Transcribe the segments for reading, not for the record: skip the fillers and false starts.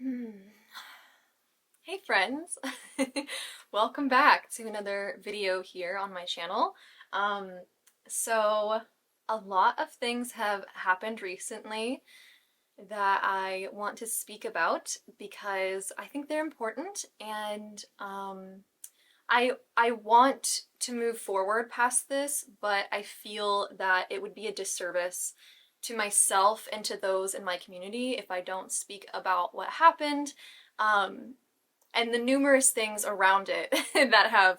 Hmm. Hey friends! Welcome back to another video here on my channel. Um, so a lot of things have happened recently that I want to speak about because I think they're important and I want to move forward past this, but I feel that it would be a disservice to myself and to those in my community if I don't speak about what happened. Um, and the numerous things around it that have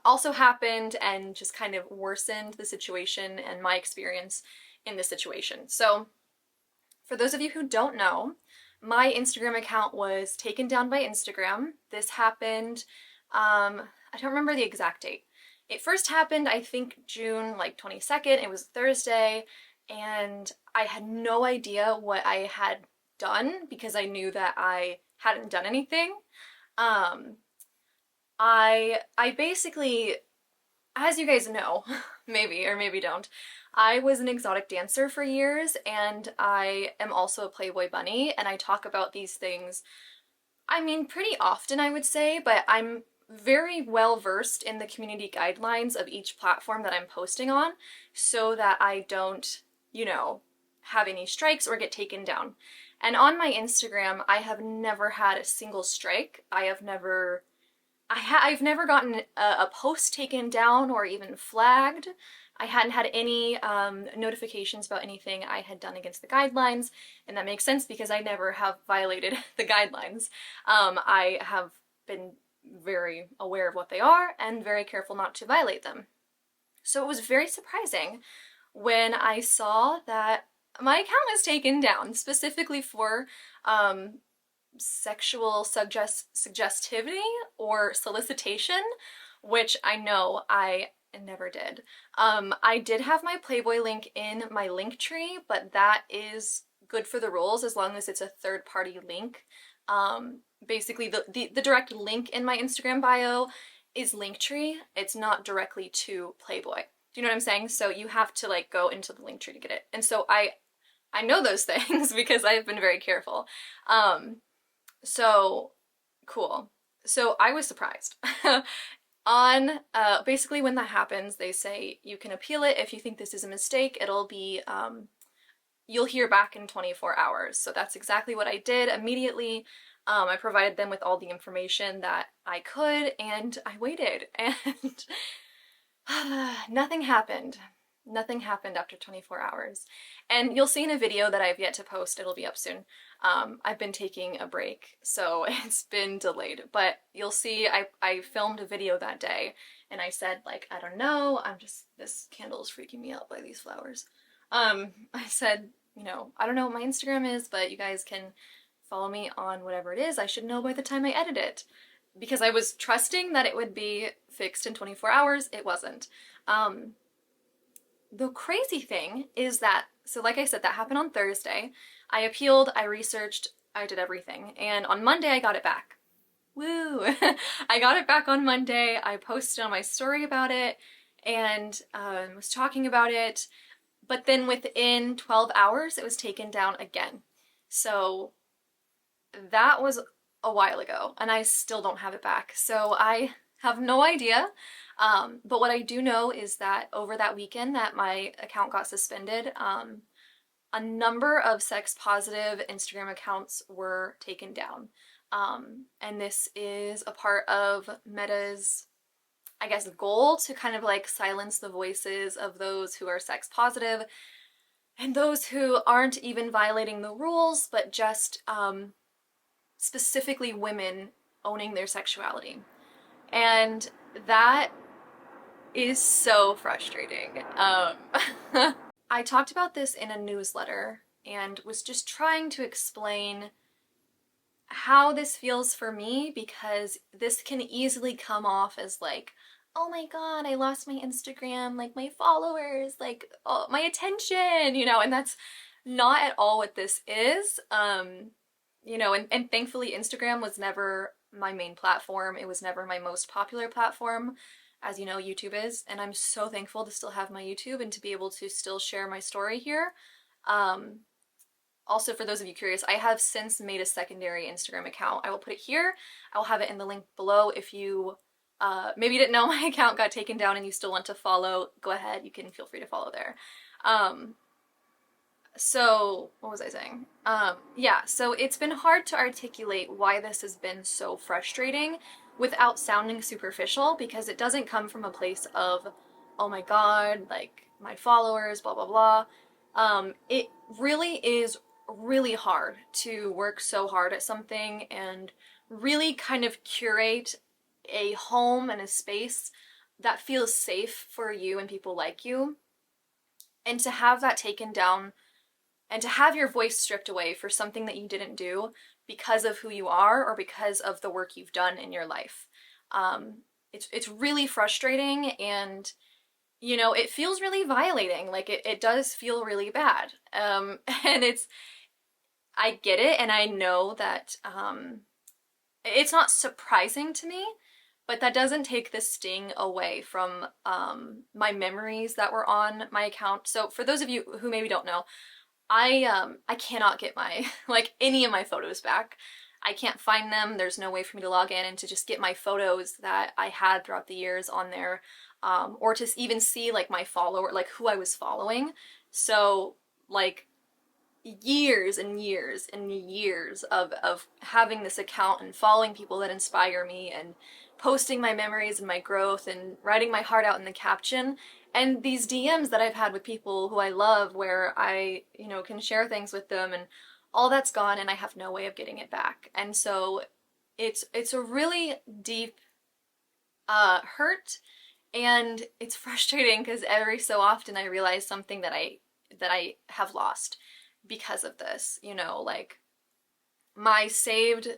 also happened and just kind of worsened the situation and my experience in this situation. So, for those of you who don't know, my Instagram account was taken down by Instagram. This happened, I don't remember the exact date. It first happened, I think, June like 22nd. It was Thursday, and I had no idea what I had done because I knew that I hadn't done anything. Um, I basically, as you guys know, maybe or maybe don't, I was an exotic dancer for years and I am also a Playboy bunny and I talk about these things, I mean, pretty often I would say, but I'm very well versed in the community guidelines of each platform that I'm posting on so that I don't, have any strikes or get taken down. And on my Instagram, I have never had a single strike. I've never gotten a post taken down or even flagged. I hadn't had any notifications about anything I had done against the guidelines, and that makes sense because I never have violated the guidelines. I have been very aware of what they are and very careful not to violate them. So it was very surprising when I saw that my account was taken down, specifically for sexual suggestivity or solicitation, which I know I never did. I did have my Playboy link in my link tree, but that is good for the rules as long as it's a third-party link. Basically, the direct link in my Instagram bio is Linktree. It's not directly to Playboy. Do you know what I'm saying? So you have to like go into the Linktree to get it. And so I know those things because I've been very careful. So cool. So I was surprised. On basically when that happens, they say you can appeal it if you think this is a mistake. It'll be you'll hear back in 24 hours. So that's exactly what I did immediately. I provided them with all the information that I could, and I waited, and nothing happened. Nothing happened after 24 hours. And you'll see in a video that I've yet to post, it'll be up soon. I've been taking a break, so it's been delayed. But you'll see I filmed a video that day, and I said, like, I don't know, this candle is freaking me out by these flowers. I said, I don't know what my Instagram is, but you guys can follow me on whatever it is. I should know by the time I edit it. Because I was trusting that it would be fixed in 24 hours. It wasn't. The crazy thing is that, so like I said, that happened on Thursday. I appealed, I researched, I did everything. And on Monday, I got it back. Woo! I got it back on Monday. I posted on my story about it and was talking about it. But then within 12 hours, it was taken down again. So that was a while ago, and I still don't have it back. So I have no idea. But what I do know is that over that weekend that my account got suspended, a number of sex-positive Instagram accounts were taken down. And this is a part of Meta's, I guess, goal to kind of like silence the voices of those who are sex-positive and those who aren't even violating the rules, but just specifically women owning their sexuality. And that is so frustrating. I talked about this in a newsletter and was just trying to explain how this feels for me because this can easily come off as like, oh my god, I lost my Instagram, like my followers, like oh, my attention, and that's not at all what this is. And thankfully Instagram was never my main platform. It was never my most popular platform, as you know, YouTube is, and I'm so thankful to still have my YouTube and to be able to still share my story here. also, for those of you curious, I have since made a secondary Instagram account. I will put it here. I will have it in the link below. If you maybe you didn't know my account got taken down and you still want to follow, go ahead. You can feel free to follow there. So what was I saying? Yeah, so it's been hard to articulate why this has been so frustrating without sounding superficial, because it doesn't come from a place of, oh my god, like my followers, blah blah blah. It really is really hard to work so hard at something and really kind of curate a home and a space that feels safe for you and people like you. And to have that taken down and to have your voice stripped away for something that you didn't do because of who you are or because of the work you've done in your life. It's really frustrating, and you know, it feels really violating. Like it does feel really bad. And I get it, and I know that it's not surprising to me, but that doesn't take the sting away from my memories that were on my account. So for those of you who maybe don't know, I cannot get my like any of my photos back. I can't find them. There's no way for me to log in and to just get my photos that I had throughout the years on there, or to even see like my follower, like who I was following. So like years and years and years of having this account and following people that inspire me and posting my memories and my growth and writing my heart out in the caption, and these DMs that I've had with people who I love where I, you know, can share things with them, and all that's gone and I have no way of getting it back. And so it's a really deep hurt, and it's frustrating because every so often I realize something that I have lost because of this, you know, like my saved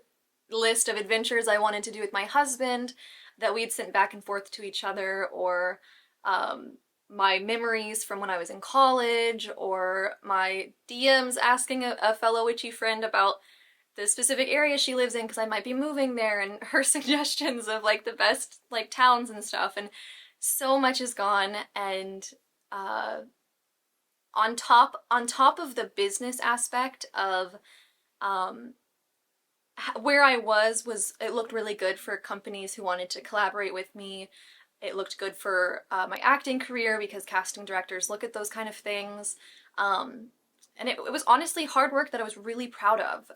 list of adventures I wanted to do with my husband that we'd sent back and forth to each other, or my memories from when I was in college, or my DMs asking a fellow witchy friend about the specific area she lives in because I might be moving there, and her suggestions of like the best like towns and stuff, and so much is gone. And on top of the business aspect of where I was it looked really good for companies who wanted to collaborate with me. It looked good for my acting career because casting directors look at those kind of things. And it was honestly hard work that I was really proud of.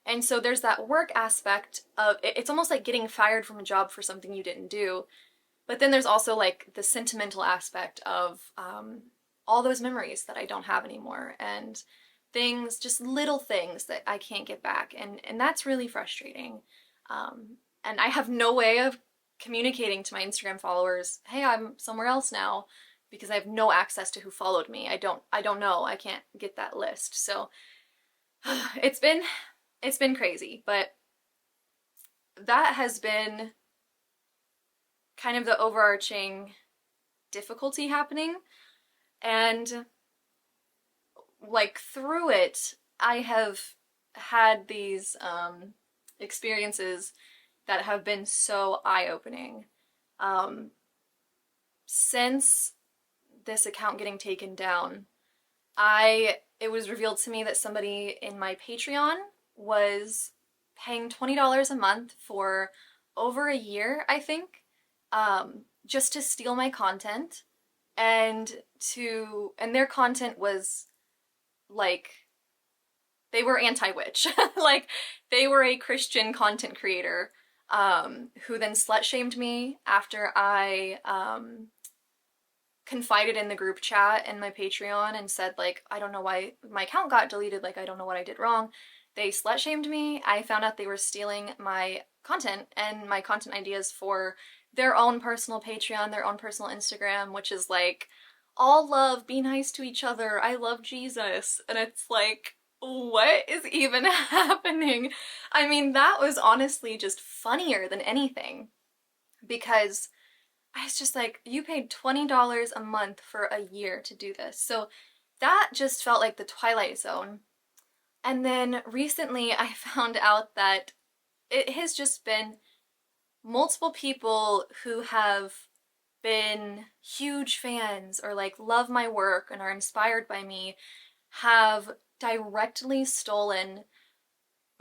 And so there's that work aspect of it's almost like getting fired from a job for something you didn't do. But then there's also like the sentimental aspect of all those memories that I don't have anymore, and things, just little things that I can't get back, and that's really frustrating. And I have no way of communicating to my Instagram followers, hey, I'm somewhere else now, because I have no access to who followed me. I don't know. I can't get that list. So it's been crazy, but that has been kind of the overarching difficulty happening. And like through it, I have had these experiences that have been so eye-opening. Since this account getting taken down, it was revealed to me that somebody in my Patreon was paying $20 a month for over a year, I think, just to steal my content, and their content was like, they were anti-witch. Like, they were a Christian content creator who then slut-shamed me after I confided in the group chat in my Patreon and said, like, I don't know why my account got deleted, like, I don't know what I did wrong. They slut-shamed me. I found out they were stealing my content and my content ideas for their own personal Patreon, their own personal Instagram, which is like, all love, be nice to each other, I love Jesus. And it's like, what is even happening? I mean, that was honestly just funnier than anything, because I was just like, you paid $20 a month for a year to do this. So that just felt like the Twilight Zone. And then recently I found out that it has just been multiple people who have been huge fans or like love my work and are inspired by me have directly stolen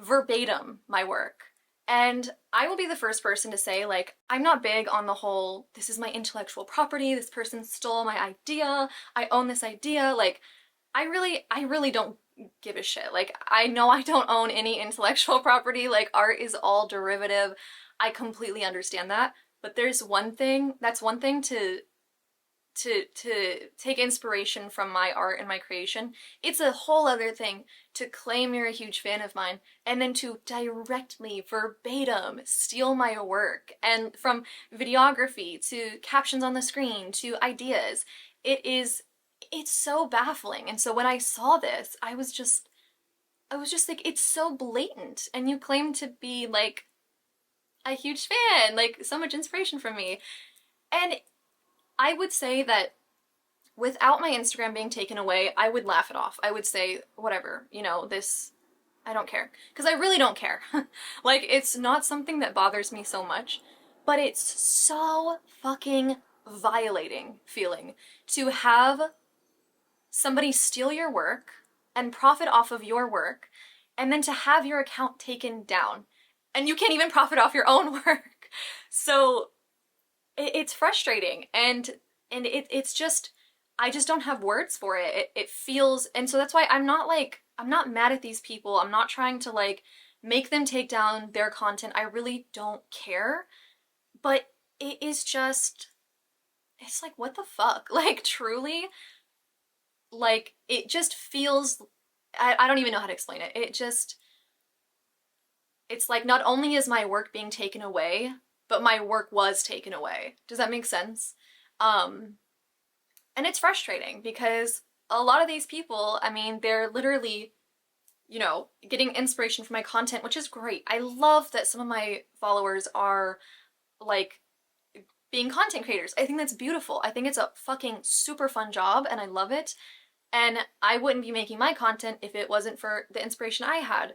verbatim my work. And I will be the first person to say, like, I'm not big on the whole, this is my intellectual property, this person stole my idea, I own this idea. Like, I really don't give a shit. Like, I know I don't own any intellectual property. Like, art is all derivative. I completely understand that. But there's one thing, that's one thing to take inspiration from my art and my creation. It's a whole other thing to claim you're a huge fan of mine and then to directly, verbatim, steal my work. And from videography to captions on the screen to ideas, it's so baffling. And so when I saw this, I was just like, it's so blatant. And you claim to be like a huge fan, like so much inspiration from me. And I would say that without my Instagram being taken away, I would laugh it off. I would say, whatever, you know, this, I don't care. Because I really don't care. Like, it's not something that bothers me so much, but it's so fucking violating feeling to have somebody steal your work and profit off of your work, and then to have your account taken down. And you can't even profit off your own work. So it's frustrating, and it's just, I just don't have words for it. It feels, and so that's why I'm not mad at these people. I'm not trying to like make them take down their content. I really don't care. But it is just, it's like, what the fuck? Like, truly, like, it just feels, I don't even know how to explain it. It's like, not only is my work being taken away, but my work was taken away. Does that make sense? And it's frustrating because a lot of these people, I mean, they're literally, you know, getting inspiration from my content, which is great. I love that some of my followers are like being content creators. I think that's beautiful. I think it's a fucking super fun job and I love it. And I wouldn't be making my content if it wasn't for the inspiration I had.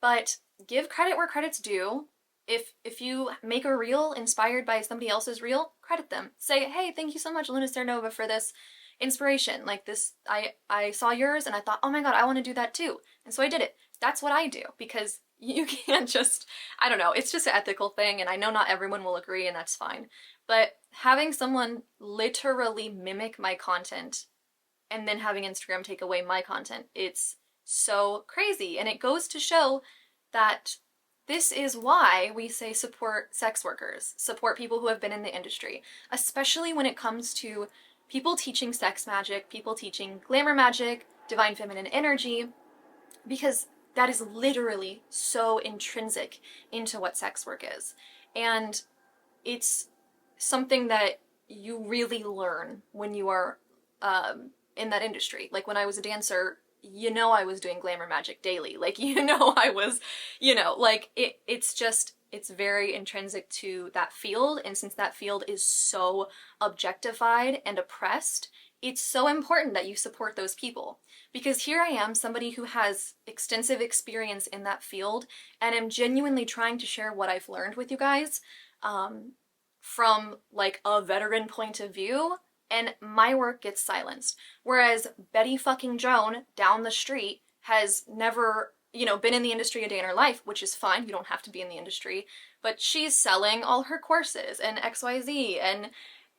But give credit where credit's due. If you make a reel inspired by somebody else's reel, credit them. Say, hey, thank you so much, LunaSeranova, for this inspiration. Like this, I saw yours and I thought, oh my god, I want to do that too. And so I did it. That's what I do, because you can't just, I don't know, it's just an ethical thing, and I know not everyone will agree, and that's fine. But having someone literally mimic my content and then having Instagram take away my content, it's so crazy. And it goes to show that this is why we say support sex workers, support people who have been in the industry, especially when it comes to people teaching sex magic, people teaching glamour magic, divine feminine energy, because that is literally so intrinsic into what sex work is. And it's something that you really learn when you are in that industry. Like when I was a dancer, you know, I was doing glamour magic daily. Like, you know, I was, you know, like it's just, it's very intrinsic to that field. And since that field is so objectified and oppressed, it's so important that you support those people. Because here I am, somebody who has extensive experience in that field, and am genuinely trying to share what I've learned with you guys from like a veteran point of view, and my work gets silenced. Whereas Betty fucking Joan down the street has never, you know, been in the industry a day in her life, which is fine, you don't have to be in the industry, but she's selling all her courses and XYZ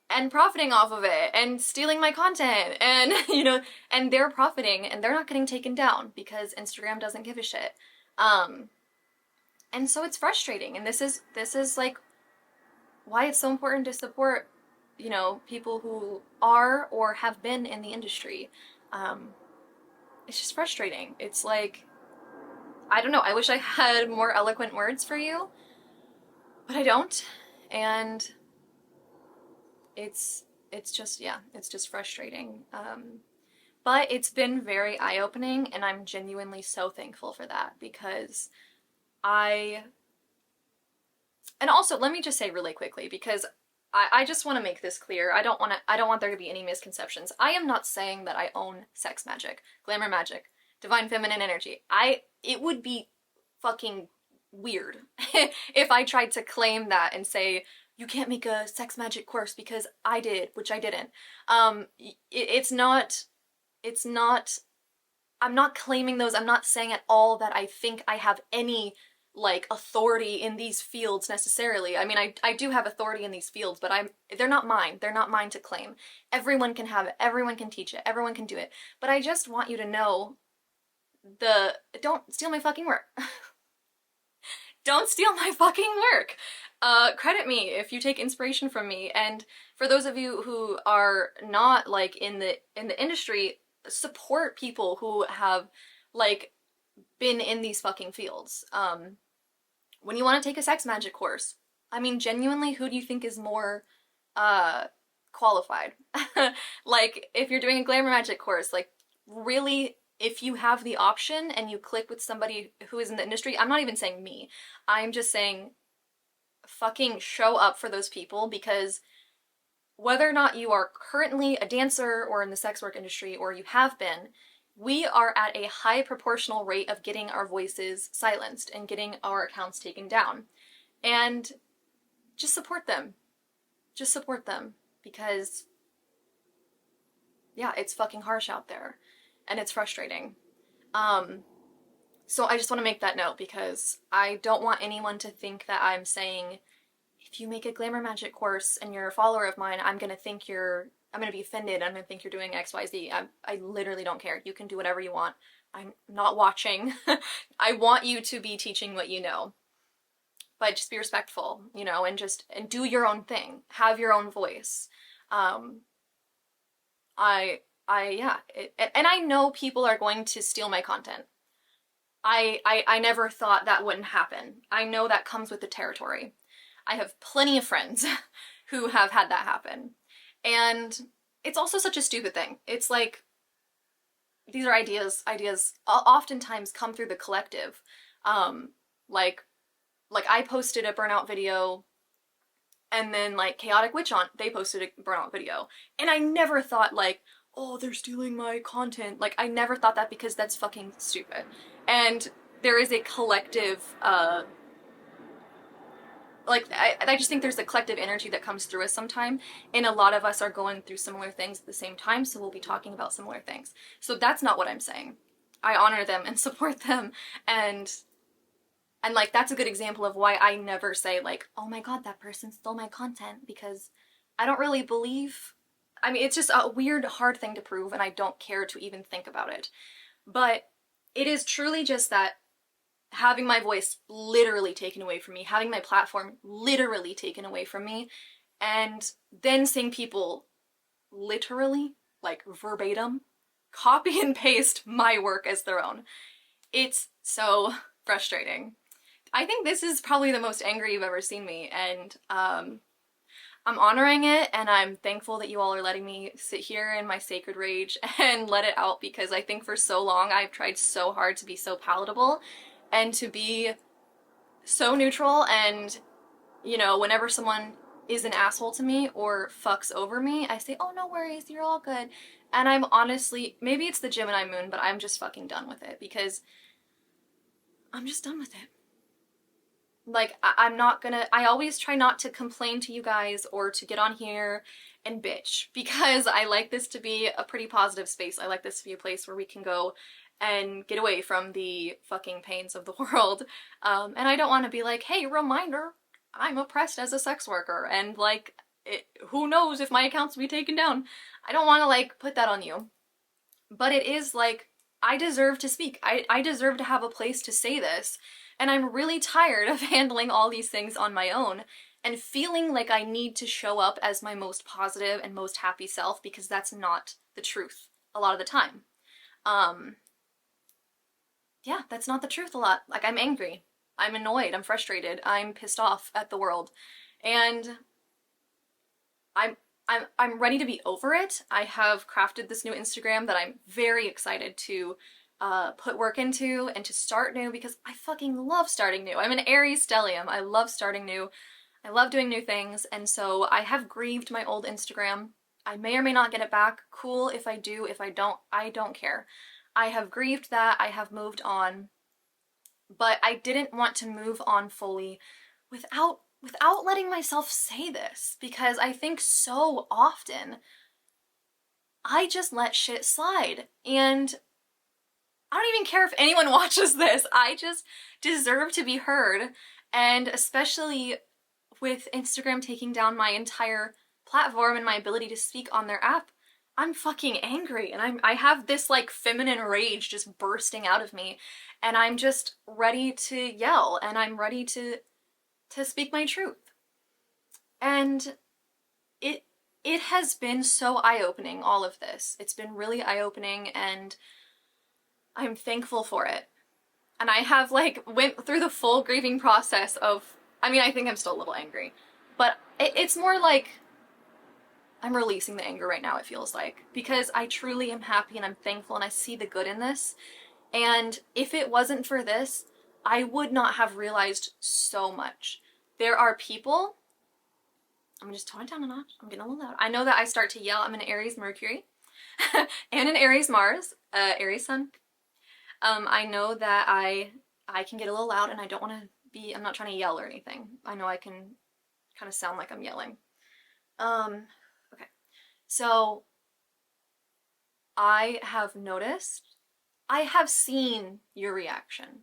and profiting off of it and stealing my content, and you know, and they're profiting and they're not getting taken down because Instagram doesn't give a shit. And so it's frustrating, and this is like why it's so important to support, you know, people who are or have been in the industry. It's just frustrating. It's like, I don't know, I wish I had more eloquent words for you, but I don't. And it's just, yeah, it's just frustrating. But it's been very eye-opening, and I'm genuinely so thankful for that, because and also, let me just say really quickly, because I just want to make this clear. I don't want there to be any misconceptions. I am not saying that I own sex magic, glamour magic, divine feminine energy. It would be fucking weird if I tried to claim that and say, you can't make a sex magic course because I did, which I didn't. It's not I'm not claiming those. I'm not saying at all that I think I have any like authority in these fields necessarily. I mean, I do have authority in these fields, but they're not mine. They're not mine to claim. Everyone can have it. Everyone can teach it. Everyone can do it. But I just want you to know don't steal my fucking work. Don't steal my fucking work. Credit me if you take inspiration from me. And for those of you who are not like in the industry, support people who have like been in these fucking fields. When you want to take a sex magic course, I mean, genuinely, who do you think is more qualified? Like, if you're doing a glamour magic course, like, really, if you have the option and you click with somebody who is in the industry, I'm not even saying me, I'm just saying fucking show up for those people, because whether or not you are currently a dancer or in the sex work industry, or you have been, we are at a high proportional rate of getting our voices silenced and getting our accounts taken down. And just support them. Just support them, because yeah, it's fucking harsh out there and it's frustrating. So I just want to make that note, because I don't want anyone to think that I'm saying, if you make a glamour magic course and you're a follower of mine, I'm gonna be offended. I'm gonna think you're doing XYZ. I literally don't care. You can do whatever you want. I'm not watching. I want you to be teaching what you know. But just be respectful, you know, and do your own thing. Have your own voice. And I know people are going to steal my content. I never thought that wouldn't happen. I know that comes with the territory. I have plenty of friends who have had that happen. And it's also such a stupid thing. It's like, these are ideas oftentimes come through the collective. Like I posted a burnout video, and then like Chaotic Witch they posted a burnout video. And I never thought like, oh, they're stealing my content. Like, I never thought that, because that's fucking stupid. And there is a collective, I just think there's a collective energy that comes through us sometime, and a lot of us are going through similar things at the same time, so we'll be talking about similar things. So that's not what I'm saying. I honor them and support them, and like, that's a good example of why I never say like, oh my god, that person stole my content, because I don't really believe, I mean, it's just a weird, hard thing to prove, and I don't care to even think about it. But it is truly just that having my voice literally taken away from me, having my platform literally taken away from me, and then seeing people literally, like verbatim, copy and paste my work as their own. It's so frustrating. I think this is probably the most angry you've ever seen me, and I'm honoring it, and I'm thankful that you all are letting me sit here in my sacred rage and let it out, because I think for so long I've tried so hard to be so palatable and to be so neutral, and, you know, whenever someone is an asshole to me or fucks over me, I say, oh, no worries, you're all good. And I'm honestly, maybe it's the Gemini moon, but I'm just fucking done with it, because I'm just done with it. Like, I'm not gonna, I always try not to complain to you guys or to get on here and bitch, because I like this to be a pretty positive space. I like this to be a place where we can go and get away from the fucking pains of the world. And I don't want to be like, hey, reminder, I'm oppressed as a sex worker, and like, who knows if my accounts will be taken down. I don't want to like put that on you. But it is like, I deserve to speak. I deserve to have a place to say this. And I'm really tired of handling all these things on my own and feeling like I need to show up as my most positive and most happy self, because that's not the truth a lot of the time. Yeah, that's not the truth a lot. Like, I'm angry, I'm annoyed, I'm frustrated, I'm pissed off at the world, and I'm ready to be over it. I have crafted this new Instagram that I'm very excited to put work into and to start new, because I fucking love starting new. I'm an Aries stellium. I love starting new. I love doing new things, and so I have grieved my old Instagram. I may or may not get it back. Cool if I do. If I don't, I don't care. I have grieved that. I have moved on. But I didn't want to move on fully without letting myself say this, because I think so often I just let shit slide, and I don't even care if anyone watches this. I just deserve to be heard. And especially with Instagram taking down my entire platform and my ability to speak on their app, I'm fucking angry, and I have this like feminine rage just bursting out of me, and I'm just ready to yell, and I'm ready to speak my truth. And it has been so eye-opening, all of this. It's been really eye-opening, and I'm thankful for it. And I have like went through the full grieving process of, I mean, I think I'm still a little angry, but it's more like I'm releasing the anger right now, it feels like, because I truly am happy and I'm thankful and I see the good in this. And if it wasn't for this, I would not have realized so much. There are people, I'm just toning it down a notch, I'm getting a little loud. I know that I start to yell. I'm an Aries Mercury and an Aries Mars, Aries Sun. I know that I can get a little loud, and I don't want to be, I'm not trying to yell or anything. I know I can kind of sound like I'm yelling. Okay. So I have noticed, I have seen your reaction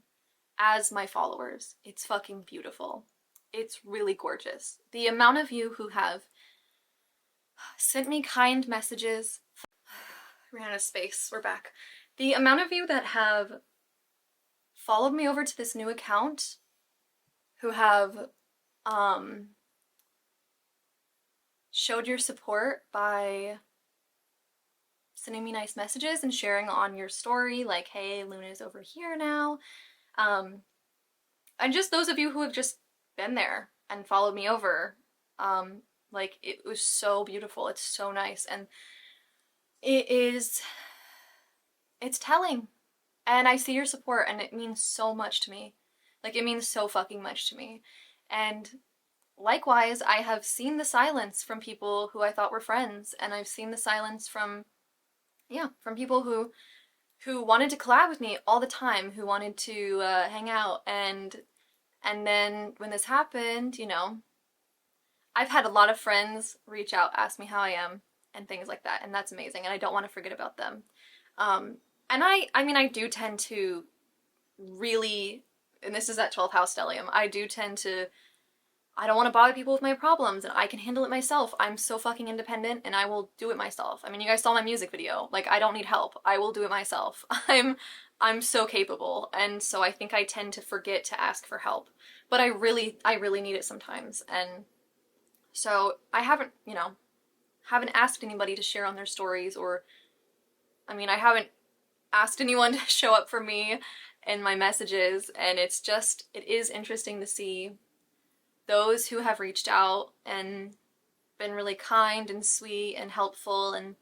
as my followers. It's fucking beautiful. It's really gorgeous. The amount of you who have sent me kind messages, ran out of space, we're back. The amount of you that have followed me over to this new account, who have showed your support by sending me nice messages and sharing on your story, like, hey, Luna's over here now. And just those of you who have just been there and followed me over. Like, it was so beautiful. It's so nice. And it's telling. And I see your support, and it means so much to me. Like, it means so fucking much to me. And likewise, I have seen the silence from people who I thought were friends, and I've seen the silence from people who wanted to collab with me all the time, who wanted to hang out, and then when this happened, you know, I've had a lot of friends reach out, ask me how I am, and things like that, and that's amazing, and I don't want to forget about them. And I mean, I do tend to really, and this is that 12th house stellium, I don't want to bother people with my problems, and I can handle it myself. I'm so fucking independent, and I will do it myself. I mean, you guys saw my music video. Like, I don't need help. I will do it myself. I'm so capable, and so I think I tend to forget to ask for help. But I really need it sometimes, and so I haven't asked anybody to share on their stories, or, I mean, I haven't asked anyone to show up for me in my messages, and it is interesting to see those who have reached out and been really kind and sweet and helpful, and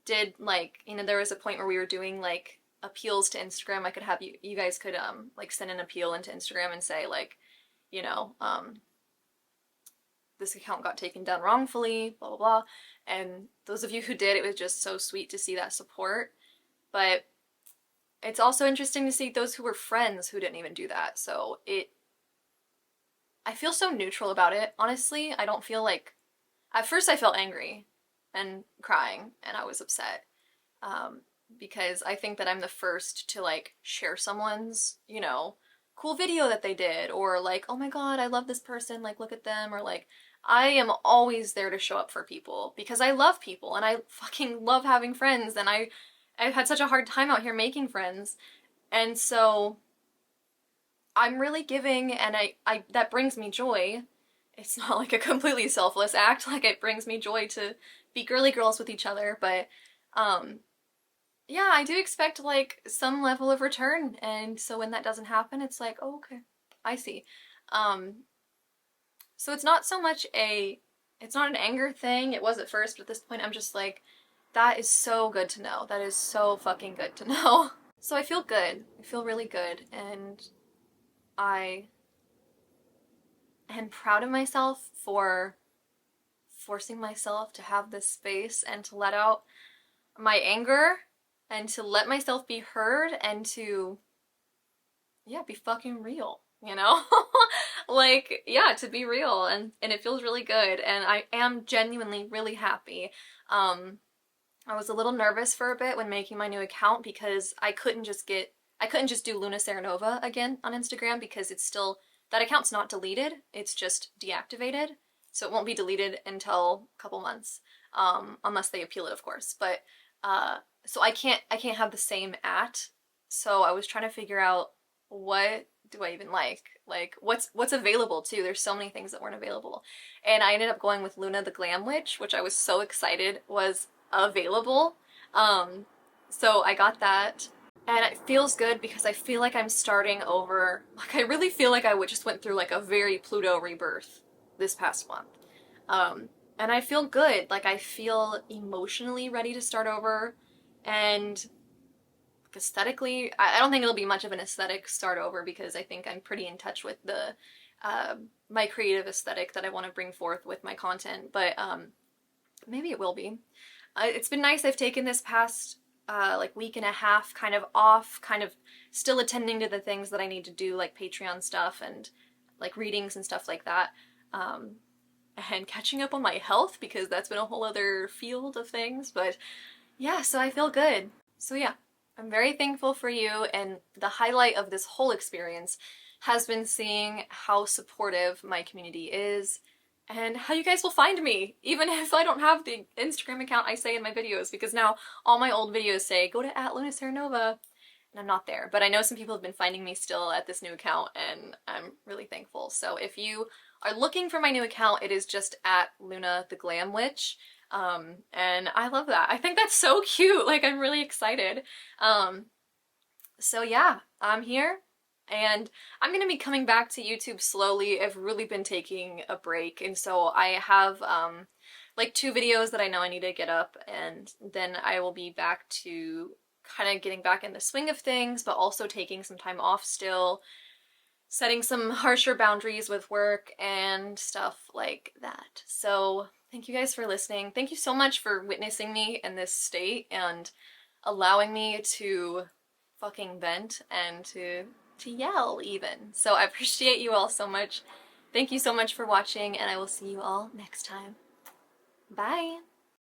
did, like, you know, there was a point where we were doing like appeals to Instagram. I could have you guys could like send an appeal into Instagram and say, like, you know, this account got taken down wrongfully, blah blah blah. And those of you who did, it was just so sweet to see that support. But it's also interesting to see those who were friends who didn't even do that. So I feel so neutral about it, honestly. I don't feel like, at first I felt angry and crying, and I was upset, because I think that I'm the first to, like, share someone's, you know, cool video that they did, or like, oh my god, I love this person, like, look at them, or like, I am always there to show up for people, because I love people, and I fucking love having friends, and I've had such a hard time out here making friends, and so I'm really giving, and I that brings me joy. It's not like a completely selfless act, like, it brings me joy to be girly girls with each other, but yeah, I do expect, like, some level of return, and so when that doesn't happen, it's like, oh, okay, I see. So it's not so much it's not an anger thing. It was at first, but at this point I'm just like, that is so good to know. That is so fucking good to know. So I feel good. I feel really good, and I am proud of myself for forcing myself to have this space and to let out my anger and to let myself be heard and to, yeah, be fucking real, you know? Like, yeah, to be real, and it feels really good, and I am genuinely really happy. I was a little nervous for a bit when making my new account because I couldn't just do LunaSeranova again on Instagram because it's still, that account's not deleted, it's just deactivated. So it won't be deleted until a couple months, unless they appeal it, of course. But so I can't have the same @ So I was trying to figure out, what do I even like what's available too. There's so many things that weren't available, and I ended up going with Luna the Glam Witch, which I was so excited was available. So I got that, and it feels good because I feel like I'm starting over. Like, I really feel like I just went through like a very Pluto rebirth this past month. And I feel good. Like, I feel emotionally ready to start over, and aesthetically, I don't think it'll be much of an aesthetic start over because I think I'm pretty in touch with the my creative aesthetic that I want to bring forth with my content, but maybe it will be. It's been nice. I've taken this past like week and a half kind of off, kind of still attending to the things that I need to do, like Patreon stuff and like readings and stuff like that, and catching up on my health because that's been a whole other field of things. But yeah, so I feel good. So yeah, I'm very thankful for you, and the highlight of this whole experience has been seeing how supportive my community is and how you guys will find me, even if I don't have the Instagram account I say in my videos, because now all my old videos say, go to @LunaSeranova, and I'm not there. But I know some people have been finding me still at this new account, and I'm really thankful. So if you are looking for my new account, it is just @Luna the Glam Witch. And I love that. I think that's so cute. Like, I'm really excited. So yeah, I'm here, and I'm gonna be coming back to YouTube slowly. I've really been taking a break, and so I have like 2 videos that I know I need to get up, and then I will be back to kind of getting back in the swing of things, but also taking some time off still, setting some harsher boundaries with work and stuff like that. So thank you guys for listening. Thank you so much for witnessing me in this state and allowing me to fucking vent and to yell even. So I appreciate you all so much. Thank you so much for watching, and I will see you all next time. Bye!